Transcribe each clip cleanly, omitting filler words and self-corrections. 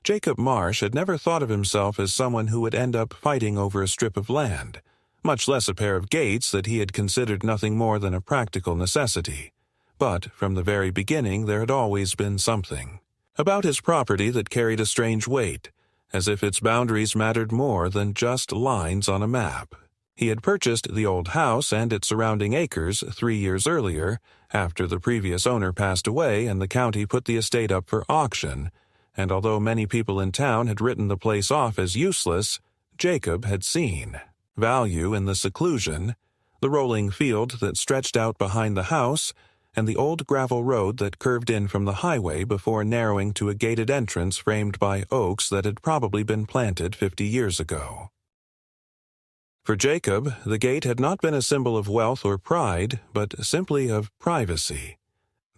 Jacob Marsh had never thought of himself as someone who would end up fighting over a strip of land, much less a pair of gates that he had considered nothing more than a practical necessity. But from the very beginning there had always been something about his property that carried a strange weight, as if its boundaries mattered more than just lines on a map. He had purchased the old house and its surrounding acres 3 years earlier, after the previous owner passed away and the county put the estate up for auction, and although many people in town had written the place off as useless, Jacob had seen value in the seclusion, the rolling field that stretched out behind the house, and the old gravel road that curved in from the highway before narrowing to a gated entrance framed by oaks that had probably been planted 50 years ago. For Jacob, the gate had not been a symbol of wealth or pride, but simply of privacy.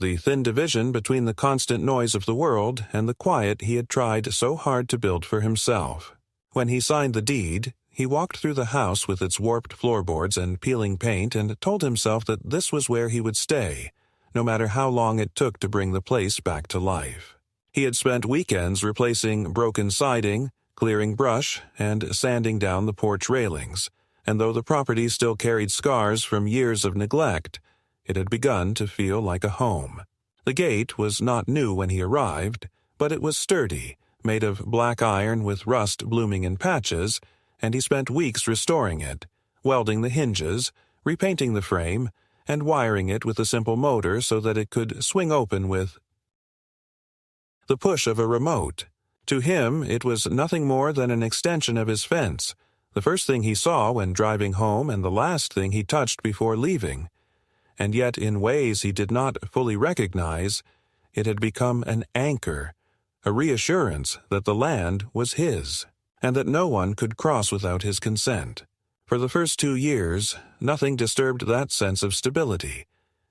The thin division between the constant noise of the world and the quiet he had tried so hard to build for himself. When he signed the deed, he walked through the house with its warped floorboards and peeling paint and told himself that this was where he would stay, no matter how long it took to bring the place back to life. He had spent weekends replacing broken siding, clearing brush, and sanding down the porch railings, and though the property still carried scars from years of neglect, it had begun to feel like a home. The gate was not new when he arrived, but it was sturdy, made of black iron with rust blooming in patches, and he spent weeks restoring it, welding the hinges, repainting the frame, and wiring it with a simple motor so that it could swing open with the push of a remote. To him, it was nothing more than an extension of his fence, the first thing he saw when driving home and the last thing he touched before leaving. And yet, in ways he did not fully recognize, it had become an anchor, a reassurance that the land was his, and that no one could cross without his consent. For the first 2 years, nothing disturbed that sense of stability,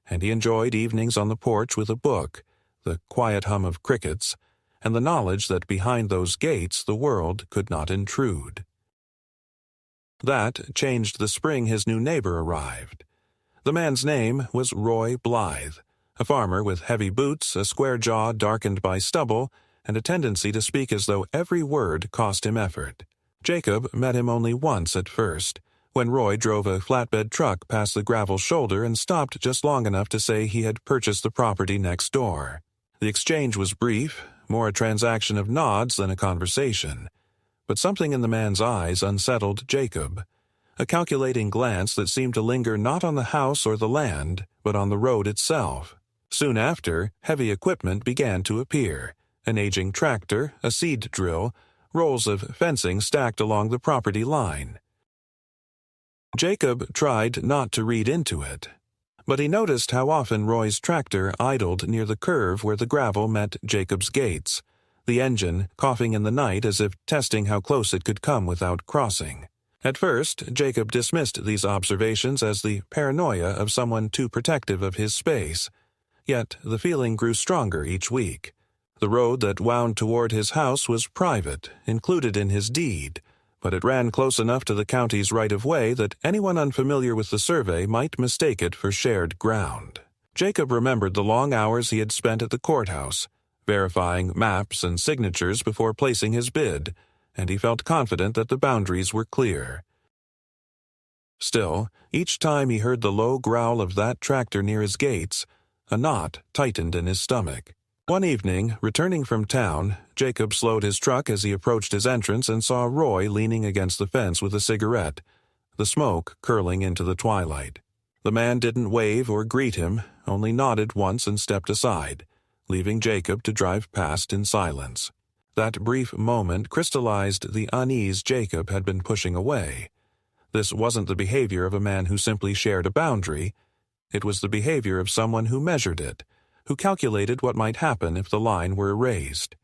and he enjoyed evenings on the porch with a book, the quiet hum of crickets, and the knowledge that behind those gates the world could not intrude. That changed the spring his new neighbor arrived. The man's name was Roy Blythe, a farmer with heavy boots, a square jaw darkened by stubble, and a tendency to speak as though every word cost him effort. Jacob met him only once at first, when Roy drove a flatbed truck past the gravel shoulder and stopped just long enough to say he had purchased the property next door. The exchange was brief, more a transaction of nods than a conversation, but something in the man's eyes unsettled Jacob, a calculating glance that seemed to linger not on the house or the land, but on the road itself. Soon after, heavy equipment began to appear, an aging tractor, a seed drill, rolls of fencing stacked along the property line. Jacob tried not to read into it, but he noticed how often Roy's tractor idled near the curve where the gravel met Jacob's gates, the engine coughing in the night as if testing how close it could come without crossing. At first, Jacob dismissed these observations as the paranoia of someone too protective of his space, yet the feeling grew stronger each week. The road that wound toward his house was private, included in his deed, but it ran close enough to the county's right-of-way that anyone unfamiliar with the survey might mistake it for shared ground. Jacob remembered the long hours he had spent at the courthouse, verifying maps and signatures before placing his bid, and he felt confident that the boundaries were clear. Still, each time he heard the low growl of that tractor near his gates, a knot tightened in his stomach. One evening, returning from town, Jacob slowed his truck as he approached his entrance and saw Roy leaning against the fence with a cigarette, the smoke curling into the twilight. The man didn't wave or greet him, only nodded once and stepped aside, leaving Jacob to drive past in silence. That brief moment crystallized the unease Jacob had been pushing away. This wasn't the behavior of a man who simply shared a boundary. It was the behavior of someone who measured it, who calculated what might happen if the line were erased.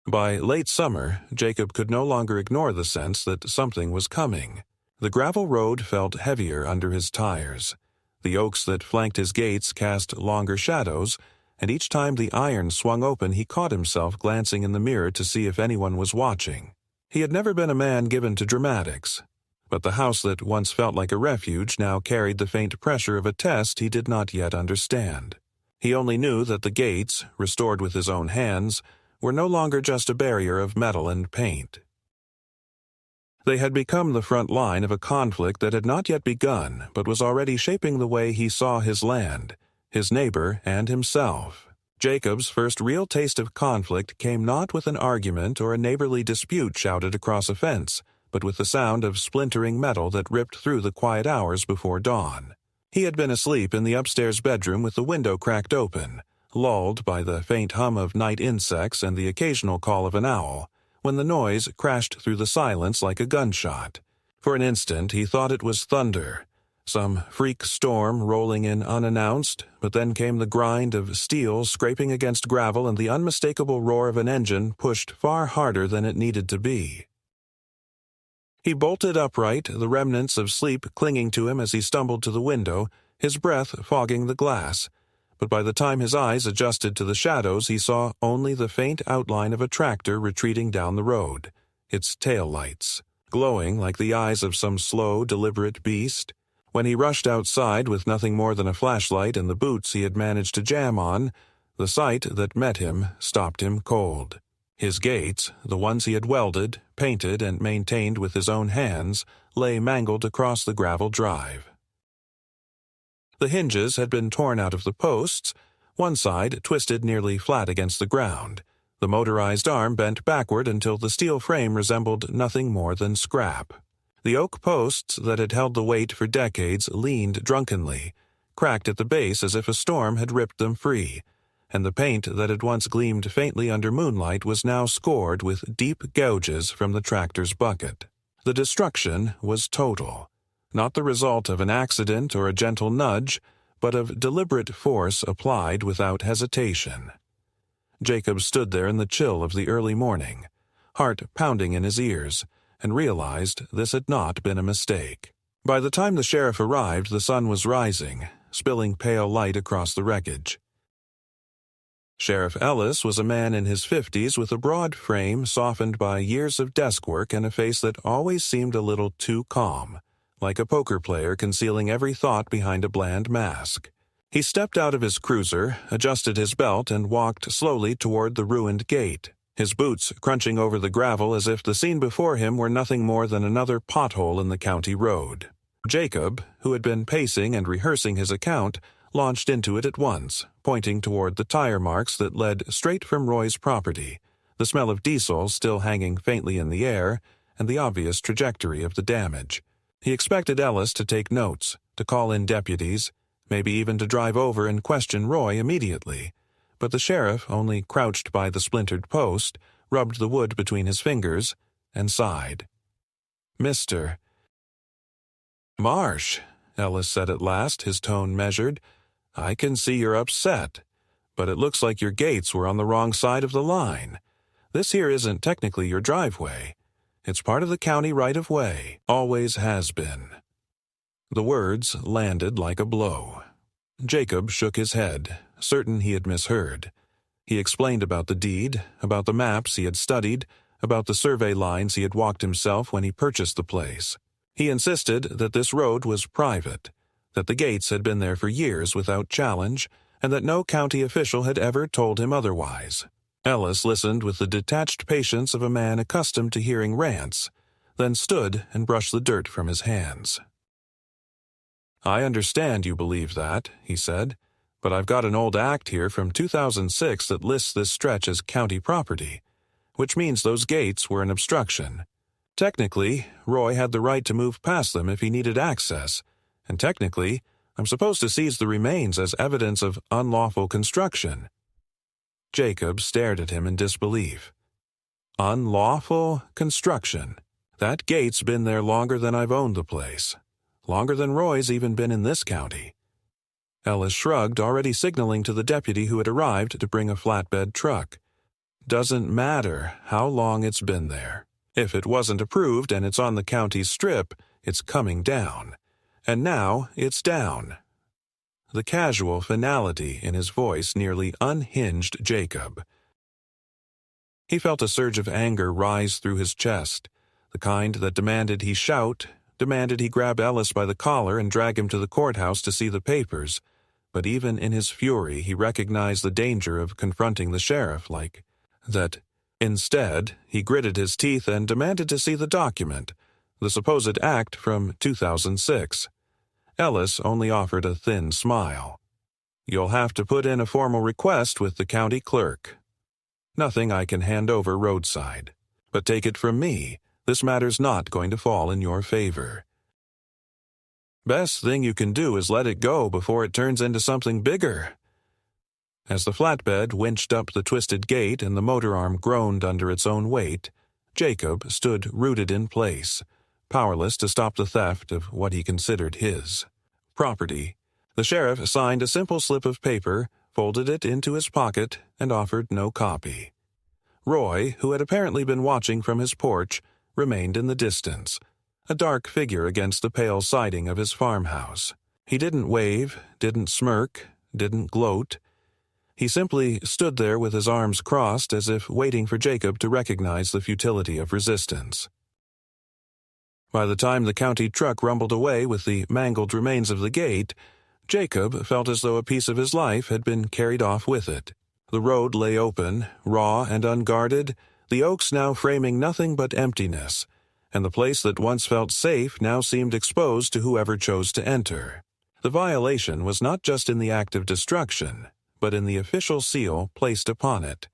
By late summer, Jacob could no longer ignore the sense that something was coming. The gravel road felt heavier under his tires. The oaks that flanked his gates cast longer shadows, and each time the iron swung open he caught himself glancing in the mirror to see if anyone was watching. He had never been a man given to dramatics, but the house that once felt like a refuge now carried the faint pressure of a test he did not yet understand. He only knew that the gates, restored with his own hands, were no longer just a barrier of metal and paint. They had become the front line of a conflict that had not yet begun but was already shaping the way he saw his land, his neighbor, and himself. Jacob's first real taste of conflict came not with an argument or a neighborly dispute shouted across a fence, but with the sound of splintering metal that ripped through the quiet hours before dawn. He had been asleep in the upstairs bedroom with the window cracked open, lulled by the faint hum of night insects and the occasional call of an owl, when the noise crashed through the silence like a gunshot. For an instant he thought it was thunder, some freak storm rolling in unannounced, but then came the grind of steel scraping against gravel and the unmistakable roar of an engine pushed far harder than it needed to be. He bolted upright, the remnants of sleep clinging to him as he stumbled to the window, his breath fogging the glass. But by the time his eyes adjusted to the shadows, he saw only the faint outline of a tractor retreating down the road, its tail lights glowing like the eyes of some slow, deliberate beast. When he rushed outside with nothing more than a flashlight and the boots he had managed to jam on, the sight that met him stopped him cold. His gates, the ones he had welded, painted, and maintained with his own hands, lay mangled across the gravel drive. The hinges had been torn out of the posts, one side twisted nearly flat against the ground, the motorized arm bent backward until the steel frame resembled nothing more than scrap. The oak posts that had held the weight for decades leaned drunkenly, cracked at the base as if a storm had ripped them free, and the paint that had once gleamed faintly under moonlight was now scored with deep gouges from the tractor's bucket. The destruction was total. Not the result of an accident or a gentle nudge, but of deliberate force applied without hesitation. Jacob stood there in the chill of the early morning, heart pounding in his ears, and realized this had not been a mistake. By the time the sheriff arrived, the sun was rising, spilling pale light across the wreckage. Sheriff Ellis was a man in his 50s with a broad frame softened by years of desk work and a face that always seemed a little too calm, like a poker player concealing every thought behind a bland mask. He stepped out of his cruiser, adjusted his belt, and walked slowly toward the ruined gate, his boots crunching over the gravel as if the scene before him were nothing more than another pothole in the county road. Jacob, who had been pacing and rehearsing his account, launched into it at once, pointing toward the tire marks that led straight from Roy's property, the smell of diesel still hanging faintly in the air, and the obvious trajectory of the damage. He expected Ellis to take notes, to call in deputies, maybe even to drive over and question Roy immediately, but the sheriff only crouched by the splintered post, rubbed the wood between his fingers, and sighed. "Mr. Marsh," Ellis said at last, his tone measured, "I can see you're upset, but it looks like your gates were on the wrong side of the line. This here isn't technically your driveway. It's part of the county right-of-way, always has been." The words landed like a blow. Jacob shook his head, certain he had misheard. He explained about the deed, about the maps he had studied, about the survey lines he had walked himself when he purchased the place. He insisted that this road was private, that the gates had been there for years without challenge, and that no county official had ever told him otherwise. Ellis listened with the detached patience of a man accustomed to hearing rants, then stood and brushed the dirt from his hands. "I understand you believe that," he said, "but I've got an old act here from 2006 that lists this stretch as county property, which means those gates were an obstruction. Technically, Roy had the right to move past them if he needed access, and technically, I'm supposed to seize the remains as evidence of unlawful construction." Jacob stared at him in disbelief. "Unlawful construction? That gate's been there longer than I've owned the place. Longer than Roy's even been in this county." Ellis shrugged, already signaling to the deputy who had arrived to bring a flatbed truck. "Doesn't matter how long it's been there. If it wasn't approved and it's on the county's strip, it's coming down. And now it's down." The casual finality in his voice nearly unhinged Jacob. He felt a surge of anger rise through his chest, the kind that demanded he shout, demanded he grab Ellis by the collar and drag him to the courthouse to see the papers, but even in his fury he recognized the danger of confronting the sheriff like that, instead, he gritted his teeth and demanded to see the document, the supposed act from 2006. Ellis only offered a thin smile. "You'll have to put in a formal request with the county clerk. Nothing I can hand over roadside. But take it from me, this matter's not going to fall in your favor. Best thing you can do is let it go before it turns into something bigger." As the flatbed winched up the twisted gate and the motor arm groaned under its own weight, Jacob stood rooted in place, powerless to stop the theft of what he considered his property. The sheriff signed a simple slip of paper, folded it into his pocket, and offered no copy. Roy, who had apparently been watching from his porch, remained in the distance, a dark figure against the pale siding of his farmhouse. He didn't wave, didn't smirk, didn't gloat. He simply stood there with his arms crossed as if waiting for Jacob to recognize the futility of resistance. By the time the county truck rumbled away with the mangled remains of the gate, Jacob felt as though a piece of his life had been carried off with it. The road lay open, raw and unguarded, the oaks now framing nothing but emptiness, and the place that once felt safe now seemed exposed to whoever chose to enter. The violation was not just in the act of destruction, but in the official seal placed upon it,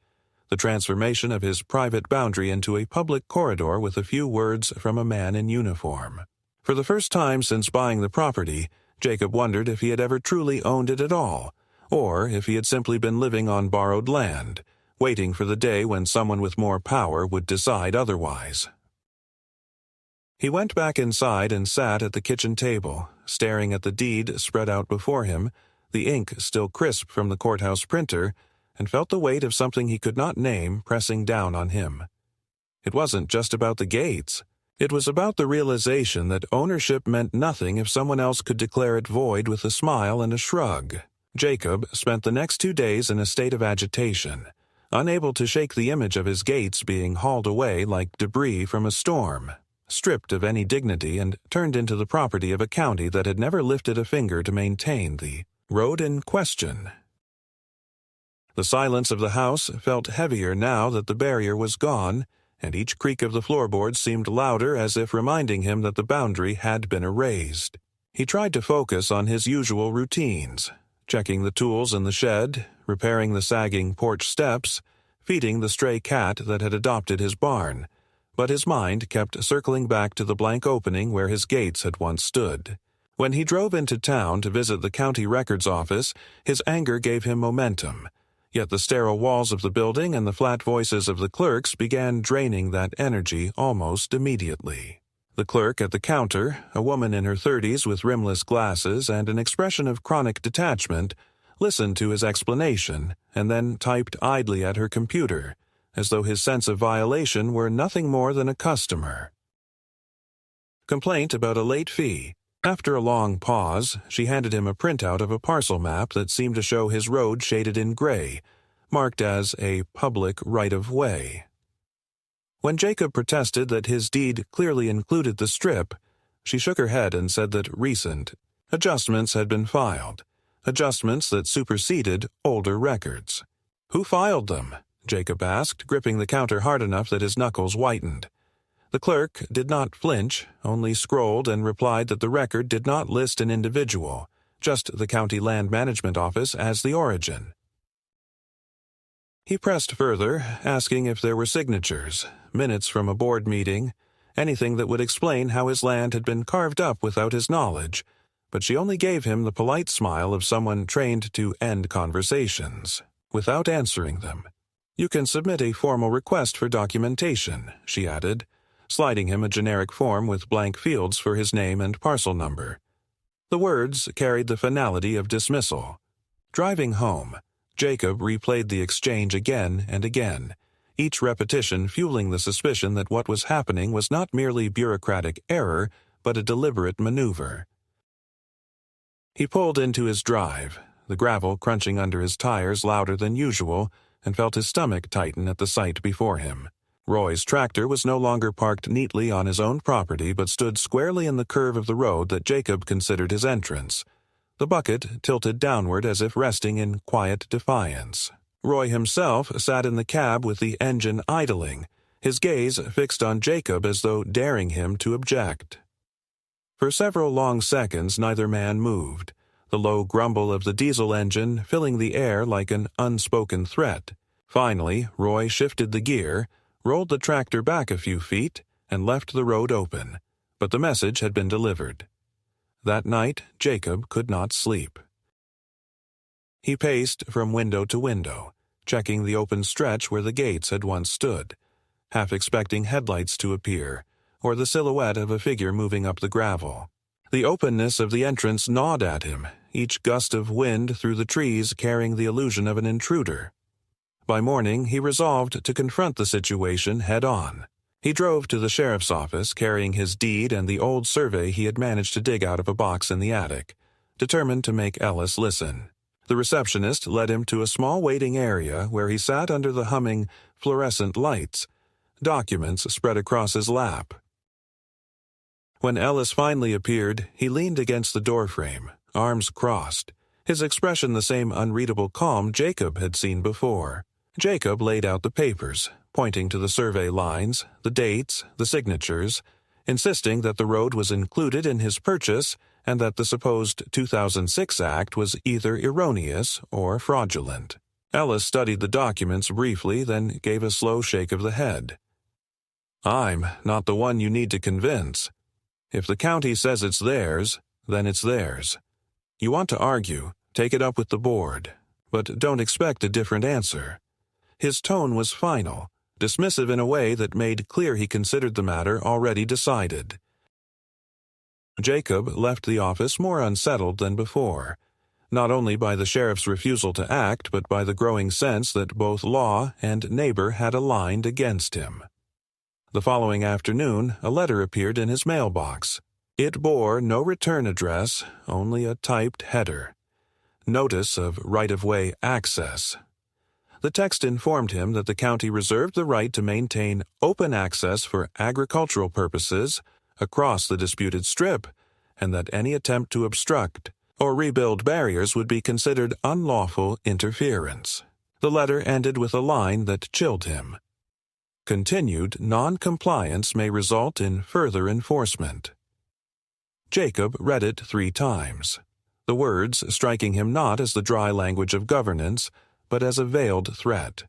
the transformation of his private boundary into a public corridor with a few words from a man in uniform. For the first time since buying the property, Jacob wondered if he had ever truly owned it at all, or if he had simply been living on borrowed land, waiting for the day when someone with more power would decide otherwise. He went back inside and sat at the kitchen table, staring at the deed spread out before him, the ink still crisp from the courthouse printer, and felt the weight of something he could not name pressing down on him. It wasn't just about the gates. It was about the realization that ownership meant nothing if someone else could declare it void with a smile and a shrug. Jacob spent the next 2 days in a state of agitation, unable to shake the image of his gates being hauled away like debris from a storm, stripped of any dignity and turned into the property of a county that had never lifted a finger to maintain the road in question. The silence of the house felt heavier now that the barrier was gone, and each creak of the floorboards seemed louder as if reminding him that the boundary had been erased. He tried to focus on his usual routines, checking the tools in the shed, repairing the sagging porch steps, feeding the stray cat that had adopted his barn, but his mind kept circling back to the blank opening where his gates had once stood. When he drove into town to visit the county records office, his anger gave him momentum, yet the sterile walls of the building and the flat voices of the clerks began draining that energy almost immediately. The clerk at the counter, a woman in her 30s with rimless glasses and an expression of chronic detachment, listened to his explanation and then typed idly at her computer, as though his sense of violation were nothing more than a customer. Complaint about a late fee. After a long pause, she handed him a printout of a parcel map that seemed to show his road shaded in gray, marked as a public right-of-way. When Jacob protested that his deed clearly included the strip, she shook her head and said that recent adjustments had been filed, adjustments that superseded older records. "Who filed them?" Jacob asked, gripping the counter hard enough that his knuckles whitened. The clerk did not flinch, only scrolled and replied that the record did not list an individual, just the county land management office as the origin. He pressed further, asking if there were signatures, minutes from a board meeting, anything that would explain how his land had been carved up without his knowledge, but she only gave him the polite smile of someone trained to end conversations, without answering them. "You can submit a formal request for documentation," she added, sliding him a generic form with blank fields for his name and parcel number. The words carried the finality of dismissal. Driving home, Jacob replayed the exchange again and again, each repetition fueling the suspicion that what was happening was not merely bureaucratic error, but a deliberate maneuver. He pulled into his drive, the gravel crunching under his tires louder than usual, and felt his stomach tighten at the sight before him. Roy's tractor was no longer parked neatly on his own property but stood squarely in the curve of the road that Jacob considered his entrance, the bucket tilted downward as if resting in quiet defiance. Roy himself sat in the cab with the engine idling, his gaze fixed on Jacob as though daring him to object. For several long seconds neither man moved, the low grumble of the diesel engine filling the air like an unspoken threat. Finally, Roy shifted the gear, rolled the tractor back a few feet, and left the road open, but the message had been delivered. That night, Jacob could not sleep. He paced from window to window, checking the open stretch where the gates had once stood, half expecting headlights to appear, or the silhouette of a figure moving up the gravel. The openness of the entrance gnawed at him, each gust of wind through the trees carrying the illusion of an intruder. By morning, he resolved to confront the situation head-on. He drove to the sheriff's office carrying his deed and the old survey he had managed to dig out of a box in the attic, determined to make Ellis listen. The receptionist led him to a small waiting area where he sat under the humming fluorescent lights, documents spread across his lap. When Ellis finally appeared, he leaned against the doorframe, arms crossed, his expression the same unreadable calm Jacob had seen before. Jacob laid out the papers, pointing to the survey lines, the dates, the signatures, insisting that the road was included in his purchase and that the supposed 2006 act was either erroneous or fraudulent. Ellis studied the documents briefly, then gave a slow shake of the head. "I'm not the one you need to convince. If the county says it's theirs, then it's theirs. You want to argue, take it up with the board, but don't expect a different answer." His tone was final, dismissive in a way that made clear he considered the matter already decided. Jacob left the office more unsettled than before, not only by the sheriff's refusal to act, but by the growing sense that both law and neighbor had aligned against him. The following afternoon, a letter appeared in his mailbox. It bore no return address, only a typed header. Notice of right-of-way access. The text informed him that the county reserved the right to maintain open access for agricultural purposes across the disputed strip, and that any attempt to obstruct or rebuild barriers would be considered unlawful interference. The letter ended with a line that chilled him. Continued non-compliance may result in further enforcement. Jacob read it 3 times, the words striking him not as the dry language of governance, but as a veiled threat.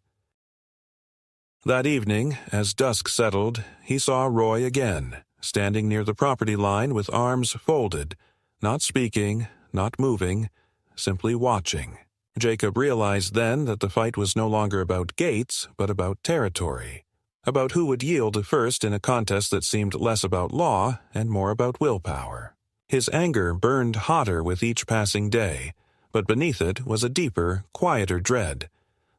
That evening, as dusk settled, he saw Roy again, standing near the property line with arms folded, not speaking, not moving, simply watching. Jacob realized then that the fight was no longer about gates, but about territory, about who would yield first in a contest that seemed less about law and more about willpower. His anger burned hotter with each passing day, but beneath it was a deeper, quieter dread,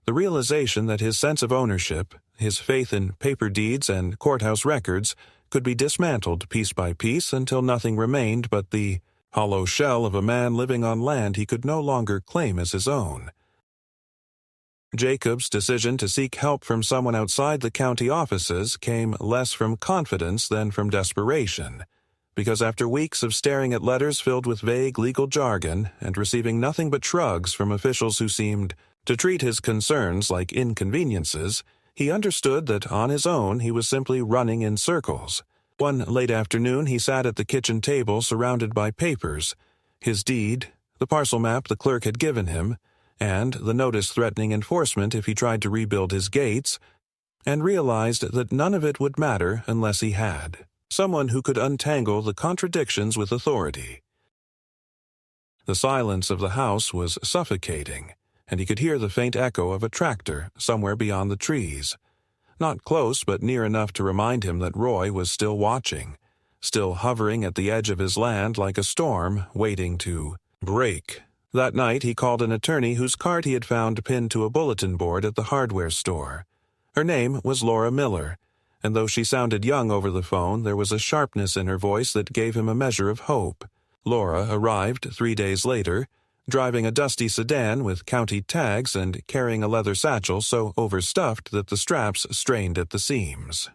the realization that his sense of ownership, his faith in paper deeds and courthouse records, could be dismantled piece by piece until nothing remained but the hollow shell of a man living on land he could no longer claim as his own. Jacob's decision to seek help from someone outside the county offices came less from confidence than from desperation, because after weeks of staring at letters filled with vague legal jargon and receiving nothing but shrugs from officials who seemed to treat his concerns like inconveniences, he understood that on his own he was simply running in circles. One late afternoon he sat at the kitchen table surrounded by papers, his deed, the parcel map the clerk had given him, and the notice threatening enforcement if he tried to rebuild his gates, and realized that none of it would matter unless he had someone who could untangle the contradictions with authority. The silence of the house was suffocating, and he could hear the faint echo of a tractor somewhere beyond the trees, not close but near enough to remind him that Roy was still watching, still hovering at the edge of his land like a storm waiting to break. That night he called an attorney whose card he had found pinned to a bulletin board at the hardware store. Her name was Laura Miller, and though she sounded young over the phone, there was a sharpness in her voice that gave him a measure of hope. Laura arrived 3 days later, driving a dusty sedan with county tags and carrying a leather satchel so overstuffed that the straps strained at the seams.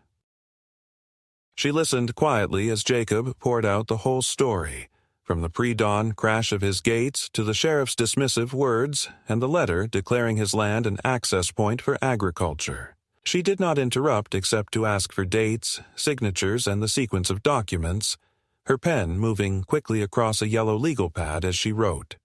She listened quietly as Jacob poured out the whole story, From the pre-dawn crash of his gates to the sheriff's dismissive words and the letter declaring his land an access point for agriculture. She did not interrupt except to ask for dates, signatures, and the sequence of documents, her pen moving quickly across a yellow legal pad as she wrote.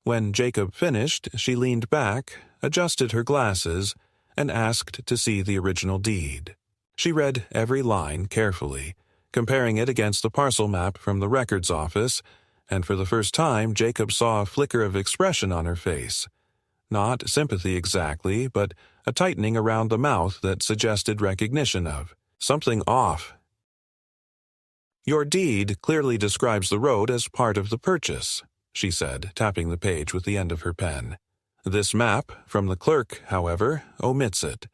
When Jacob finished, she leaned back, adjusted her glasses, and asked to see the original deed. She read every line carefully, comparing it against the parcel map from the records office, and for the first time Jacob saw a flicker of expression on her face. Not sympathy exactly, but a tightening around the mouth that suggested recognition of something off. "Your deed clearly describes the road as part of the purchase," she said, tapping the page with the end of her pen. "This map, from the clerk, however, omits it.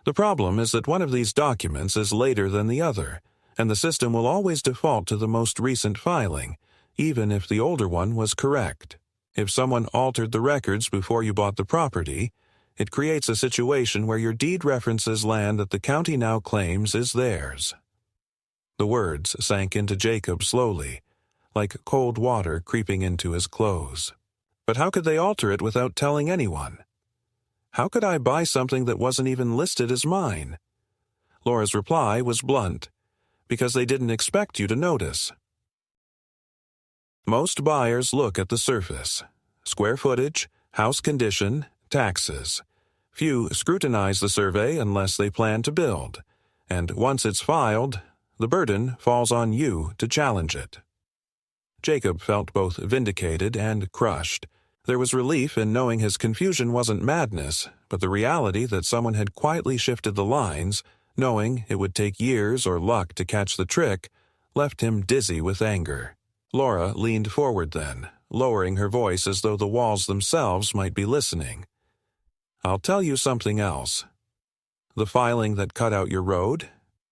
The problem is that one of these documents is later than the other, and the system will always default to the most recent filing, even if the older one was correct. If someone altered the records before you bought the property, it creates a situation where your deed references land that the county now claims is theirs." The words sank into Jacob slowly, like cold water creeping into his clothes. But how could they alter it without telling anyone? How could I buy something that wasn't even listed as mine? Laura's reply was blunt, "Because they didn't expect you to notice." Most buyers look at the surface: square footage, house condition, taxes. Few scrutinize the survey unless they plan to build, and once it's filed, the burden falls on you to challenge it. Jacob felt both vindicated and crushed. There was relief in knowing his confusion wasn't madness, but the reality that someone had quietly shifted the lines, knowing it would take years or luck to catch the trick, left him dizzy with anger. Laura leaned forward then, lowering her voice as though the walls themselves might be listening. "I'll tell you something else. The filing that cut out your road?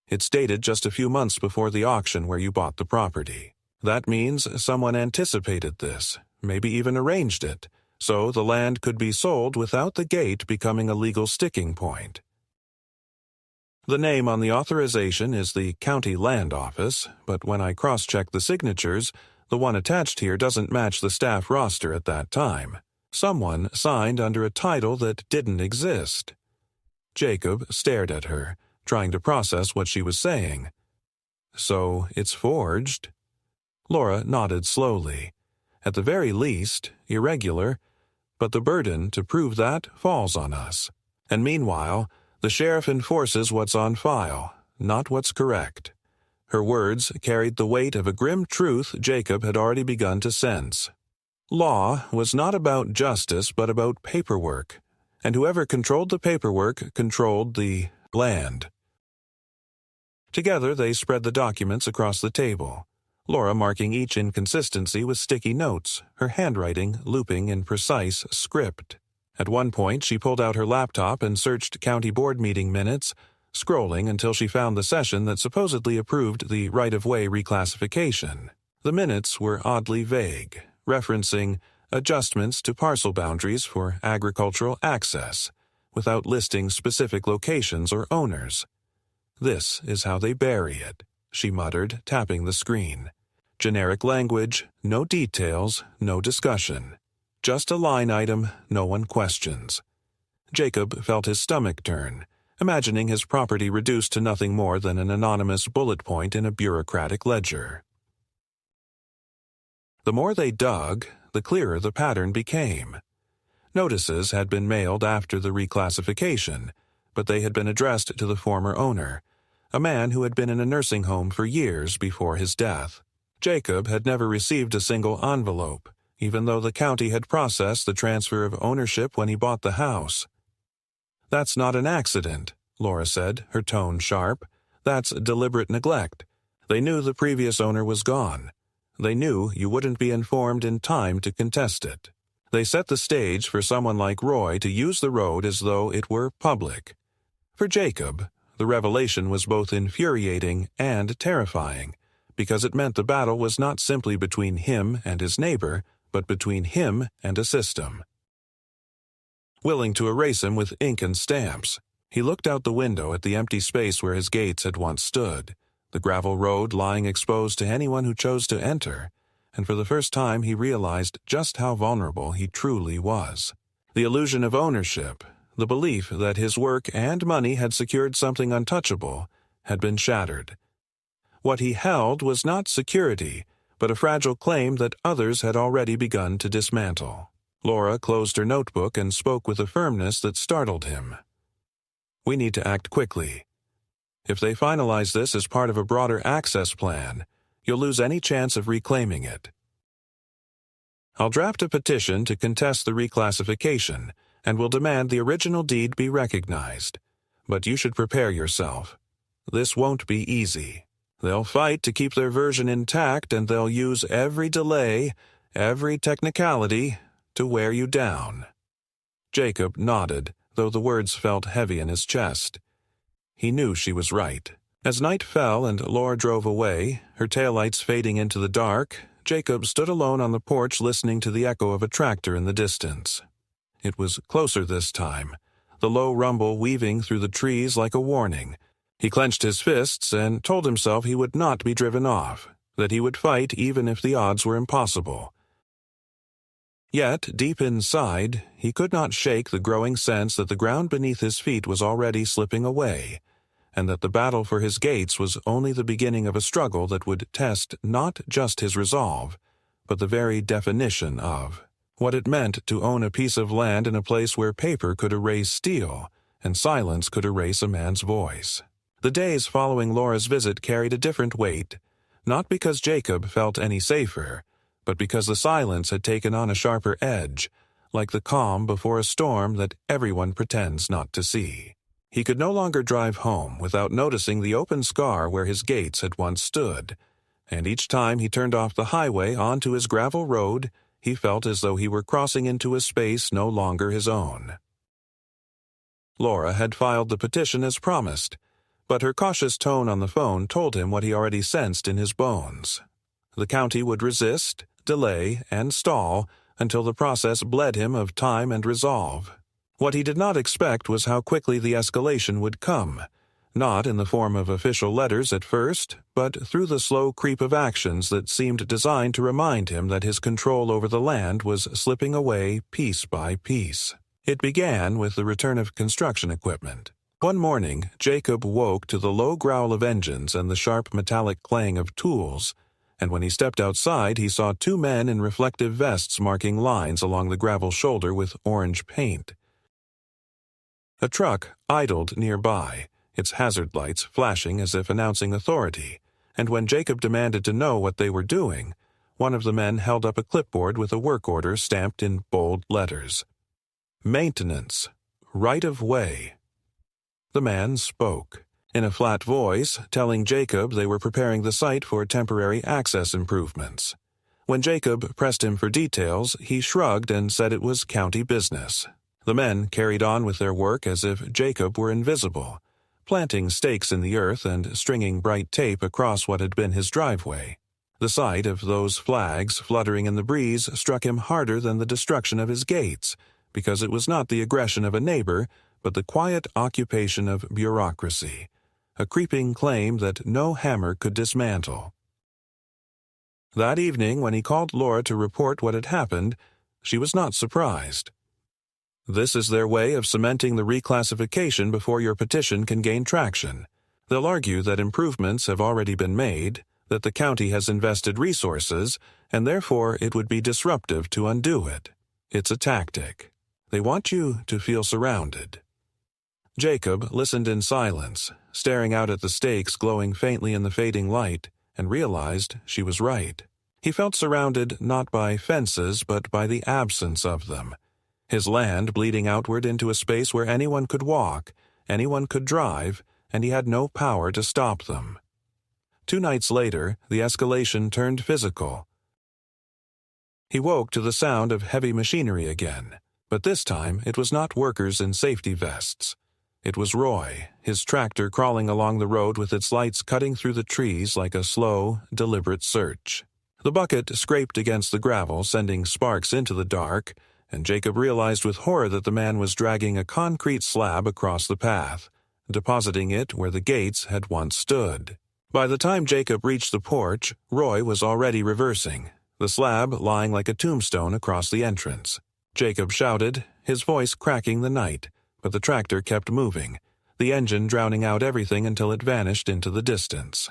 It's dated just a few months before the auction where you bought the property. That means someone anticipated this, maybe even arranged it, so the land could be sold without the gate becoming a legal sticking point. The name on the authorization is the County Land Office, but when I cross-check the signatures, the one attached here doesn't match the staff roster at that time. Someone signed under a title that didn't exist." Jacob stared at her, trying to process what she was saying. "So it's forged?" Laura nodded slowly. "At the very least, irregular, but the burden to prove that falls on us. And meanwhile, the sheriff enforces what's on file, not what's correct." Her words carried the weight of a grim truth Jacob had already begun to sense. Law was not about justice but about paperwork, and whoever controlled the paperwork controlled the land. Together they spread the documents across the table, Laura marking each inconsistency with sticky notes, her handwriting looping in precise script. At one point she pulled out her laptop and searched county board meeting minutes, scrolling until she found the session that supposedly approved the right-of-way reclassification. The minutes were oddly vague, referencing adjustments to parcel boundaries for agricultural access, without listing specific locations or owners. "This is how they bury it," she muttered, tapping the screen. "Generic language, no details, no discussion. Just a line item no one questions." Jacob felt his stomach turn, imagining his property reduced to nothing more than an anonymous bullet point in a bureaucratic ledger. The more they dug, the clearer the pattern became. Notices had been mailed after the reclassification, but they had been addressed to the former owner, a man who had been in a nursing home for years before his death. Jacob had never received a single envelope, even though the county had processed the transfer of ownership when he bought the house. "That's not an accident," Laura said, her tone sharp. "That's deliberate neglect. They knew the previous owner was gone. They knew you wouldn't be informed in time to contest it. They set the stage for someone like Roy to use the road as though it were public." For Jacob, the revelation was both infuriating and terrifying, because it meant the battle was not simply between him and his neighbor, but between him and a system. Willing to erase him with ink and stamps, he looked out the window at the empty space where his gates had once stood, the gravel road lying exposed to anyone who chose to enter, and for the first time he realized just how vulnerable he truly was. The illusion of ownership, the belief that his work and money had secured something untouchable, had been shattered. What he held was not security, but a fragile claim that others had already begun to dismantle. Laura closed her notebook and spoke with a firmness that startled him. "We need to act quickly. If they finalize this as part of a broader access plan, you'll lose any chance of reclaiming it. I'll draft a petition to contest the reclassification, and will demand the original deed be recognized. But you should prepare yourself. This won't be easy. They'll fight to keep their version intact, and they'll use every delay, every technicality, to wear you down." Jacob nodded, though the words felt heavy in his chest. He knew she was right. As night fell and Laura drove away, her taillights fading into the dark, Jacob stood alone on the porch listening to the echo of a tractor in the distance. It was closer this time, the low rumble weaving through the trees like a warning. He clenched his fists and told himself he would not be driven off, that he would fight even if the odds were impossible. Yet, deep inside, he could not shake the growing sense that the ground beneath his feet was already slipping away, and that the battle for his gates was only the beginning of a struggle that would test not just his resolve, but the very definition of what it meant to own a piece of land in a place where paper could erase steel, and silence could erase a man's voice. The days following Laura's visit carried a different weight, not because Jacob felt any safer, but because the silence had taken on a sharper edge, like the calm before a storm that everyone pretends not to see. He could no longer drive home without noticing the open scar where his gates had once stood, and each time he turned off the highway onto his gravel road, he felt as though he were crossing into a space no longer his own. Laura had filed the petition as promised, but her cautious tone on the phone told him what he already sensed in his bones. The county would resist, delay, and stall until the process bled him of time and resolve. What he did not expect was how quickly the escalation would come, not in the form of official letters at first, but through the slow creep of actions that seemed designed to remind him that his control over the land was slipping away piece by piece. It began with the return of construction equipment. One morning, Jacob woke to the low growl of engines and the sharp metallic clang of tools, and when he stepped outside he saw two men in reflective vests marking lines along the gravel shoulder with orange paint. A truck idled nearby, its hazard lights flashing as if announcing authority, and when Jacob demanded to know what they were doing, one of the men held up a clipboard with a work order stamped in bold letters. "Maintenance. Right of way." The man spoke, in a flat voice, telling Jacob they were preparing the site for temporary access improvements. When Jacob pressed him for details, he shrugged and said it was county business. The men carried on with their work as if Jacob were invisible, planting stakes in the earth and stringing bright tape across what had been his driveway. The sight of those flags fluttering in the breeze struck him harder than the destruction of his gates, because it was not the aggression of a neighbor, but the quiet occupation of bureaucracy, a creeping claim that no hammer could dismantle. That evening, when he called Laura to report what had happened, she was not surprised. "This is their way of cementing the reclassification before your petition can gain traction. They'll argue that improvements have already been made, that the county has invested resources, and therefore it would be disruptive to undo it. It's a tactic. They want you to feel surrounded." Jacob listened in silence, staring out at the stakes glowing faintly in the fading light, and realized she was right. He felt surrounded not by fences but by the absence of them. His land bleeding outward into a space where anyone could walk, anyone could drive, and he had no power to stop them. 2 nights later, the escalation turned physical. He woke to the sound of heavy machinery again, but this time it was not workers in safety vests. It was Roy, his tractor crawling along the road with its lights cutting through the trees like a slow, deliberate search. The bucket scraped against the gravel, sending sparks into the dark, and Jacob realized with horror that the man was dragging a concrete slab across the path, depositing it where the gates had once stood. By the time Jacob reached the porch, Roy was already reversing, the slab lying like a tombstone across the entrance. Jacob shouted, his voice cracking the night, but the tractor kept moving, the engine drowning out everything until it vanished into the distance.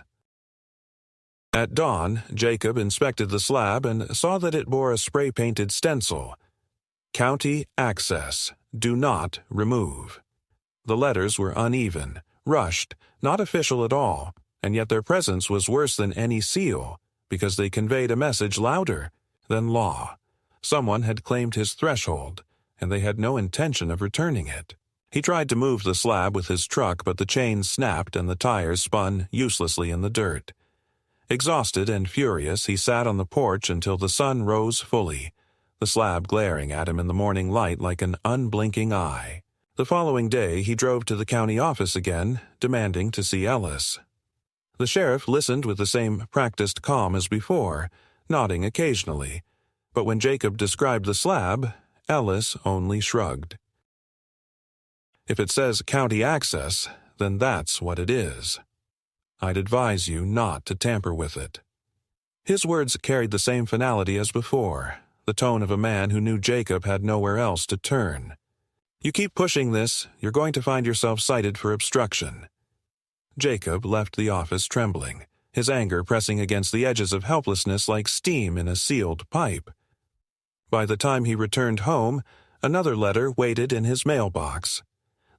At dawn, Jacob inspected the slab and saw that it bore a spray-painted stencil. County Access. Do not remove. The letters were uneven, rushed, not official at all, and yet their presence was worse than any seal, because they conveyed a message louder than law. Someone had claimed his threshold, and they had no intention of returning it. He tried to move the slab with his truck, but the chains snapped and the tires spun uselessly in the dirt. Exhausted and furious, he sat on the porch until the sun rose fully, the slab glaring at him in the morning light like an unblinking eye. The following day, he drove to the county office again, demanding to see Ellis. The sheriff listened with the same practiced calm as before, nodding occasionally, but when Jacob described the slab, Ellis only shrugged. If it says county access, then that's what it is. I'd advise you not to tamper with it. His words carried the same finality as before, the tone of a man who knew Jacob had nowhere else to turn. You keep pushing this, you're going to find yourself cited for obstruction. Jacob left the office trembling, his anger pressing against the edges of helplessness like steam in a sealed pipe. By the time he returned home, another letter waited in his mailbox.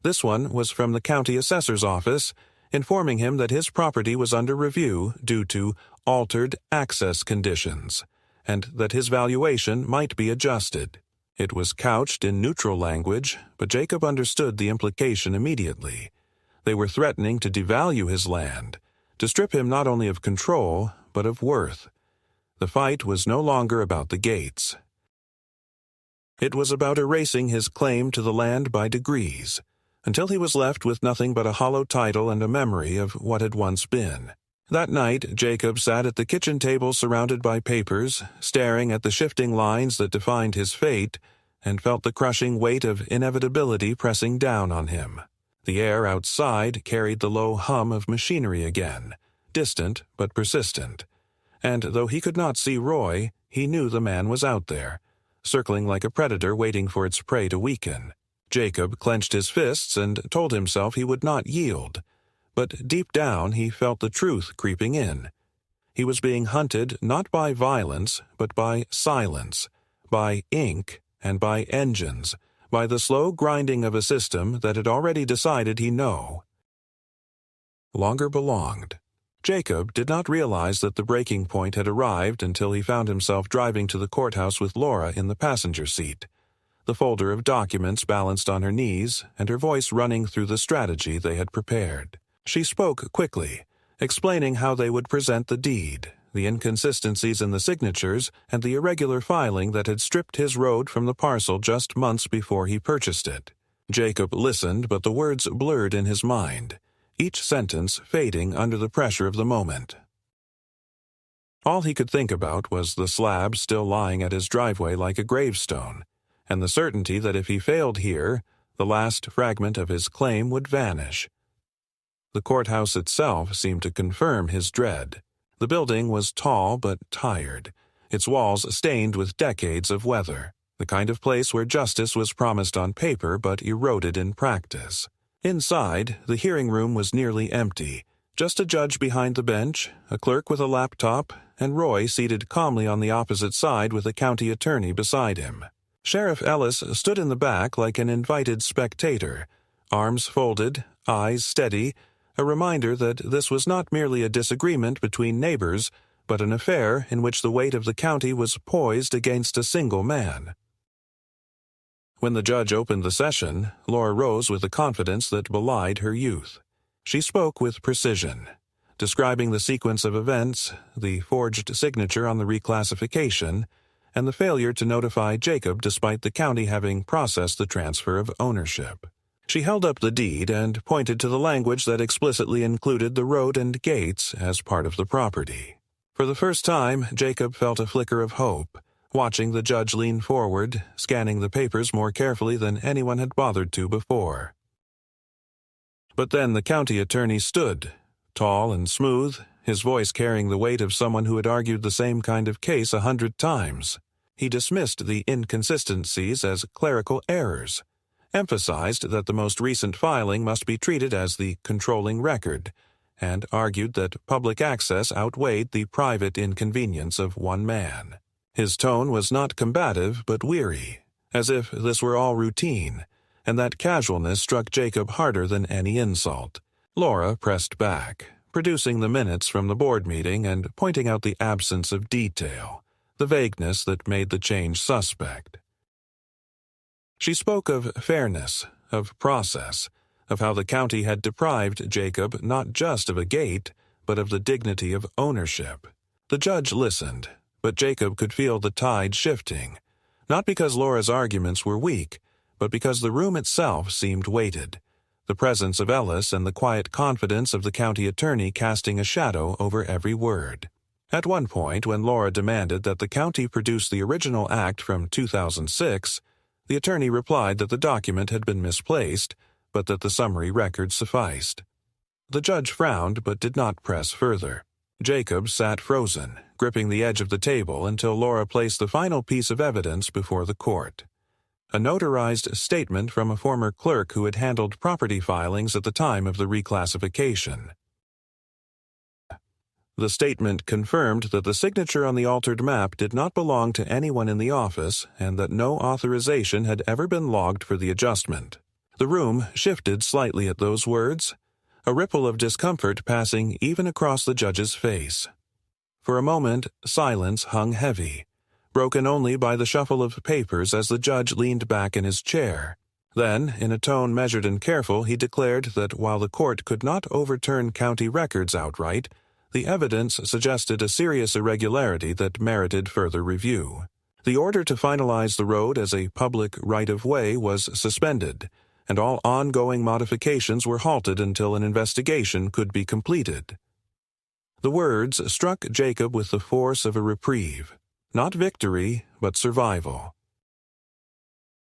This one was from the county assessor's office, informing him that his property was under review due to altered access conditions, and that his valuation might be adjusted. It was couched in neutral language, but Jacob understood the implication immediately. They were threatening to devalue his land, to strip him not only of control, but of worth. The fight was no longer about the gates. It was about erasing his claim to the land by degrees, until he was left with nothing but a hollow title and a memory of what had once been. That night, Jacob sat at the kitchen table surrounded by papers, staring at the shifting lines that defined his fate, and felt the crushing weight of inevitability pressing down on him. The air outside carried the low hum of machinery again, distant but persistent. And though he could not see Roy, he knew the man was out there, circling like a predator waiting for its prey to weaken. Jacob clenched his fists and told himself he would not yield. But deep down he felt the truth creeping in. He was being hunted not by violence, but by silence, by ink and by engines, by the slow grinding of a system that had already decided he no longer belonged. Jacob did not realize that the breaking point had arrived until he found himself driving to the courthouse with Laura in the passenger seat, the folder of documents balanced on her knees and her voice running through the strategy they had prepared. She spoke quickly, explaining how they would present the deed, the inconsistencies in the signatures, and the irregular filing that had stripped his road from the parcel just months before he purchased it. Jacob listened, but the words blurred in his mind, each sentence fading under the pressure of the moment. All he could think about was the slab still lying at his driveway like a gravestone, and the certainty that if he failed here, the last fragment of his claim would vanish. The courthouse itself seemed to confirm his dread. The building was tall but tired, its walls stained with decades of weather, the kind of place where justice was promised on paper but eroded in practice. Inside, the hearing room was nearly empty, just a judge behind the bench, a clerk with a laptop, and Roy seated calmly on the opposite side with a county attorney beside him. Sheriff Ellis stood in the back like an invited spectator, arms folded, eyes steady, a reminder that this was not merely a disagreement between neighbors, but an affair in which the weight of the county was poised against a single man. When the judge opened the session, Laura rose with a confidence that belied her youth. She spoke with precision, describing the sequence of events, the forged signature on the reclassification, and the failure to notify Jacob despite the county having processed the transfer of ownership. She held up the deed and pointed to the language that explicitly included the road and gates as part of the property. For the first time, Jacob felt a flicker of hope, watching the judge lean forward, scanning the papers more carefully than anyone had bothered to before. But then the county attorney stood, tall and smooth, his voice carrying the weight of someone who had argued the same kind of case 100 times. He dismissed the inconsistencies as clerical errors, emphasized that the most recent filing must be treated as the controlling record, and argued that public access outweighed the private inconvenience of one man. His tone was not combative but weary, as if this were all routine, and that casualness struck Jacob harder than any insult. Laura pressed back, producing the minutes from the board meeting and pointing out the absence of detail, the vagueness that made the change suspect. She spoke of fairness, of process, of how the county had deprived Jacob not just of a gate, but of the dignity of ownership. The judge listened, but Jacob could feel the tide shifting, not because Laura's arguments were weak, but because the room itself seemed weighted, the presence of Ellis and the quiet confidence of the county attorney casting a shadow over every word. At one point, when Laura demanded that the county produce the original act from 2006, the attorney replied that the document had been misplaced, but that the summary record sufficed. The judge frowned but did not press further. Jacob sat frozen, gripping the edge of the table until Laura placed the final piece of evidence before the court. A notarized statement from a former clerk who had handled property filings at the time of the reclassification. The statement confirmed that the signature on the altered map did not belong to anyone in the office and that no authorization had ever been logged for the adjustment. The room shifted slightly at those words, a ripple of discomfort passing even across the judge's face. For a moment, silence hung heavy, broken only by the shuffle of papers as the judge leaned back in his chair. Then, in a tone measured and careful, he declared that while the court could not overturn county records outright, the evidence suggested a serious irregularity that merited further review. The order to finalize the road as a public right-of-way was suspended, and all ongoing modifications were halted until an investigation could be completed. The words struck Jacob with the force of a reprieve, not victory, but survival.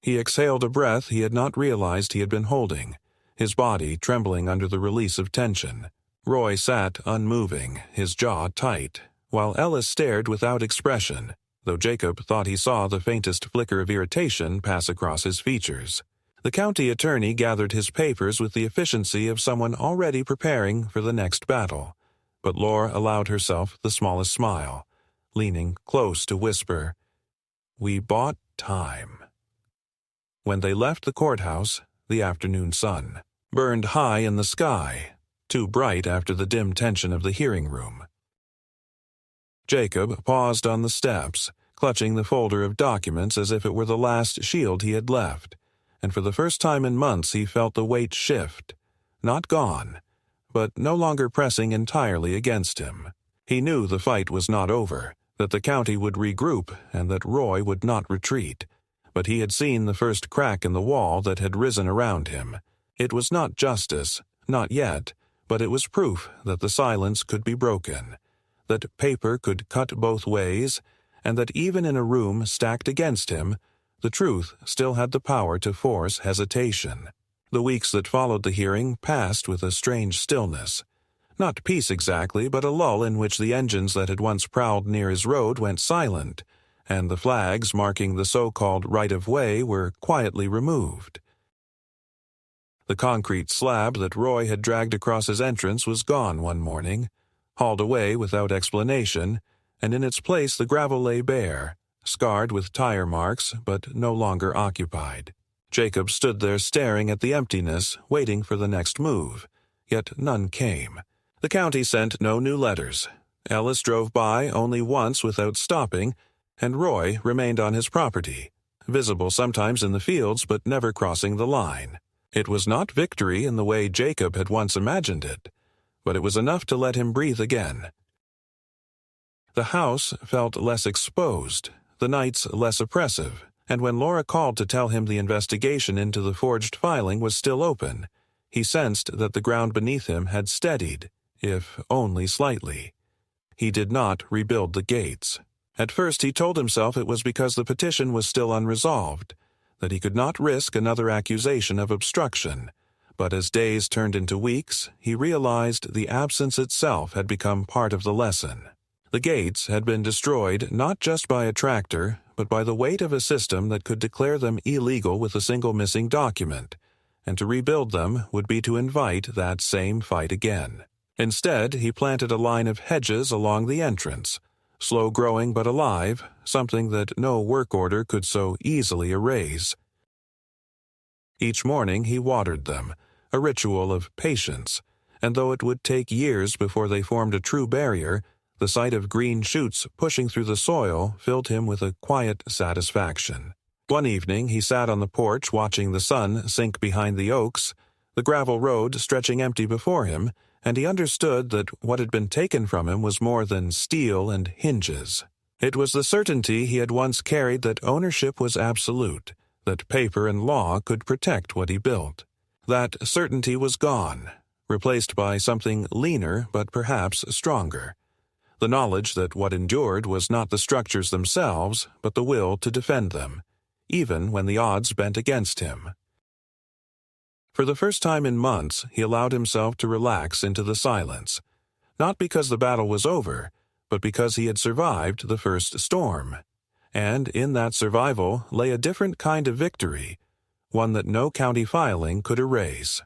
He exhaled a breath he had not realized he had been holding, his body trembling under the release of tension. Roy sat unmoving, his jaw tight, while Ellis stared without expression, though Jacob thought he saw the faintest flicker of irritation pass across his features. The county attorney gathered his papers with the efficiency of someone already preparing for the next battle, but Laura allowed herself the smallest smile, leaning close to whisper, "We bought time." When they left the courthouse, the afternoon sun burned high in the sky, too bright after the dim tension of the hearing room. Jacob paused on the steps, clutching the folder of documents as if it were the last shield he had left, and for the first time in months he felt the weight shift, not gone, but no longer pressing entirely against him. He knew the fight was not over, that the county would regroup and that Roy would not retreat, but he had seen the first crack in the wall that had risen around him. It was not justice, not yet, but it was proof that the silence could be broken, that paper could cut both ways, and that even in a room stacked against him, the truth still had the power to force hesitation. The weeks that followed the hearing passed with a strange stillness. Not peace exactly, but a lull in which the engines that had once prowled near his road went silent, and the flags marking the so-called right-of-way were quietly removed. The concrete slab that Roy had dragged across his entrance was gone one morning, hauled away without explanation, and in its place the gravel lay bare, scarred with tire marks but no longer occupied. Jacob stood there staring at the emptiness, waiting for the next move, yet none came. The county sent no new letters. Ellis drove by only once without stopping, and Roy remained on his property, visible sometimes in the fields but never crossing the line. It was not victory in the way Jacob had once imagined it, but it was enough to let him breathe again. The house felt less exposed, the nights less oppressive, and when Laura called to tell him the investigation into the forged filing was still open, he sensed that the ground beneath him had steadied, if only slightly. He did not rebuild the gates. At first he told himself it was because the petition was still unresolved, that he could not risk another accusation of obstruction, But as days turned into weeks, he realized the absence itself had become part of the lesson. The gates had been destroyed not just by a tractor, but by the weight of a system that could declare them illegal with a single missing document, and to rebuild them would be to invite that same fight again. Instead, he planted a line of hedges along the entrance, slow-growing but alive, something that no work order could so easily erase. Each morning he watered them, a ritual of patience, and though it would take years before they formed a true barrier, the sight of green shoots pushing through the soil filled him with a quiet satisfaction. One evening he sat on the porch watching the sun sink behind the oaks, the gravel road stretching empty before him, and he understood that what had been taken from him was more than steel and hinges. It was the certainty he had once carried that ownership was absolute, that paper and law could protect what he built. That certainty was gone, replaced by something leaner but perhaps stronger. The knowledge that what endured was not the structures themselves, but the will to defend them, even when the odds bent against him. For the first time in months, he allowed himself to relax into the silence, not because the battle was over, but because he had survived the first storm. And in that survival lay a different kind of victory, one that no county filing could erase.